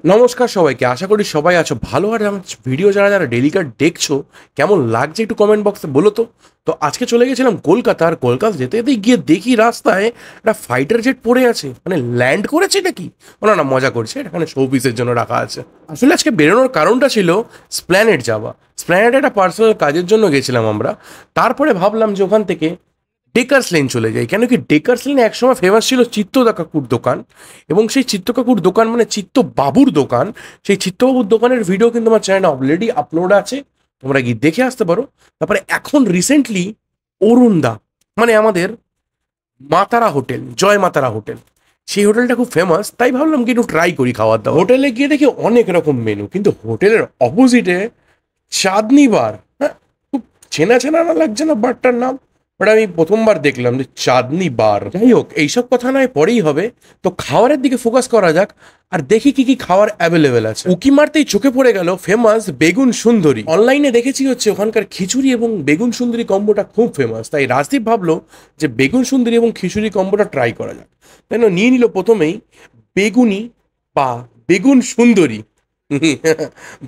নমস্কার সবাইকে, আশা করি সবাই আছো ভালো। আর আমার ভিডিও যারা যারা ডেলিকার দেখছো, কেমন লাগছে একটু কমেন্ট বক্সে বলো তো। তো আজকে চলে গেছিলাম কলকাতা, আর কলকাতা যেতে যেতে গিয়ে দেখি রাস্তায় একটা ফাইটার জেট পড়ে আছে, মানে ল্যান্ড করেছে নাকি। না না, মজা করছে, এটা এখানে শো পিসের জন্য রাখা আছে। আসলে আজকে বেরোনোর কারণটা ছিল স্প্ল্যানেড যাওয়া। স্প্ল্যানেডে একটা পার্সোনাল কাজের জন্য গেছিলাম আমরা। তারপরে ভাবলাম যে ওখান থেকে ডেকার্স লেন চলে যাই, কেন কি ডেকার্স লেনে একসময় ফেমাস ছিল চিত্তদা কাকুর দোকান। এবং সেই চিত্ত কাকুর দোকান মানে চিত্ত বাবুর দোকান। সেই চিত্তবাবুর দোকানের ভিডিও কিন্তু আমার চ্যানেলে অলরেডি আপলোড আছে, তোমরা গিয়ে দেখে আসতে পারো। তারপরে এখন রিসেন্টলি অরুণদা, মানে আমাদের মাতারা হোটেল, জয় মাতারা হোটেল, সেই হোটেলটা খুব ফেমাস, তাই ভাবলাম কি একটু ট্রাই করি খাওয়ার দাওয়া। হোটেলে গিয়ে দেখি অনেক রকম মেনু, কিন্তু হোটেলের অপোজিটে চাঁদনি বার। হ্যাঁ, খুব চেনা চেনা না লাগছে না বারটার নাম, বাট আমি প্রথমবার দেখলাম যে চাঁদনি বার। যাই হোক, এইসব কথা নয়, পরেই হবে। তো খাবারের দিকে ফোকাস করা যাক, আর দেখি কি কি খাবার অ্যাভেলেবেল আছে। উকি মারতেই চোখে পড়ে গেল ফেমাস বেগুন সুন্দরী। অনলাইনে দেখেছি হচ্ছে ওখানকার খিচুড়ি এবং বেগুন সুন্দরী কম্বোটা খুব ফেমাস, তাই রাজদীপ ভাবলো যে বেগুন সুন্দরী এবং খিচুড়ি কম্বোটা ট্রাই করা যাক। তাই না, নিয়ে নিল প্রথমেই বেগুনি বা বেগুন সুন্দরী।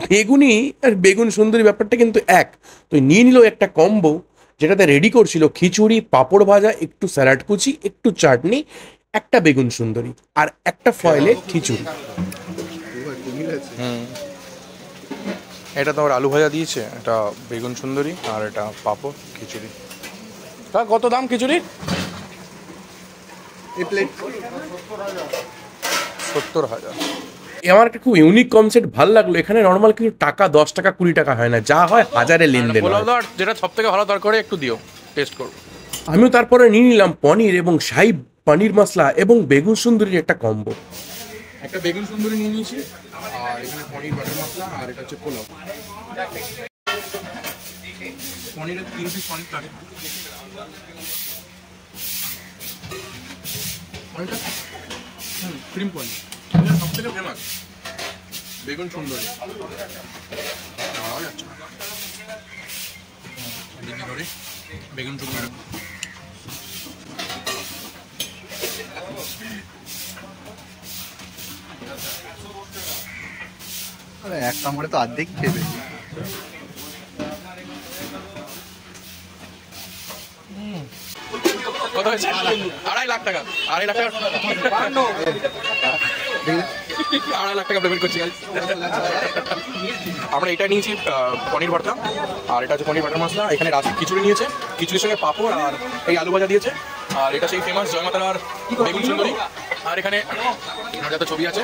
বেগুনি আর বেগুন সুন্দরী ব্যাপারটা কিন্তু এক। তো নিয়ে নিল একটা কম্বো, যেটাতে রেডি করছিল খিচুড়ি, পাঁপড় ভাজা, একটু স্যালাড কুচি, একটু চাটনি, একটা বেগুন সুন্দরী, আর একটা ফয়েলে খিচুড়ি। হুম, এটা তোমার আলু ভাজা দিয়েছে, এটা বেগুন সুন্দরী, আর এটা পাঁপড় খিচুড়ি। তা কত দাম খিচুড়ি? এই প্লেট 70,000। আমার একটা খুব ইউনিক কনসেপ্ট ভাল লাগলো, এখানে নর্মাল কিন্তু টাকা 10 টাকা 20 টাকা হয় না, যা হয় হাজারে লেনদেন পোলাও হয়। দাও, আর যেটা সব থেকে ভালো তরকারি একটু দিও, টেস্ট করবো। আমিও তারপরে নিয়ে নিলাম পনির এবং শাহী পনির মশলা এবং বেগুন সুন্দরীর একটা কম্বো। একটা বেগুন সুন্দরী নিয়ে নিয়েছি, আর এখানে পনির বাটার মশলা, আর এটা হচ্ছে পোলাও। পনিরের 3 পিস পনির লাগে। পনিরটা ক্রিম পনির, এটা সব থেকে ফেমাস বেগুন সুন্দরী। পাওয়া যাচ্ছে না। এদিকে ধরে বেগুন সুন্দরী। আরে এক কামড়ে তো অর্ধেক খেয়ে ফেলি। কত হয়েছে? 2.5 লাখ টাকা। 2.5 লাখ টাকা। 2.5 লাখ টাকা পেমেন্ট করছি guys। আমরা এটা নিয়েছি পনির ভর্তা, আর এটা হচ্ছে পনির বাটার মশলা। এখানে রাজীব খিচুড়ি নিয়েছে, খিচুড়ির সঙ্গে পাঁপড় আর এই আলু ভাজা দিয়েছে। আর এটা সেই ফেমাস জয় মাতার বেগুন সুন্দরী। আর এখানে ছবি আছে।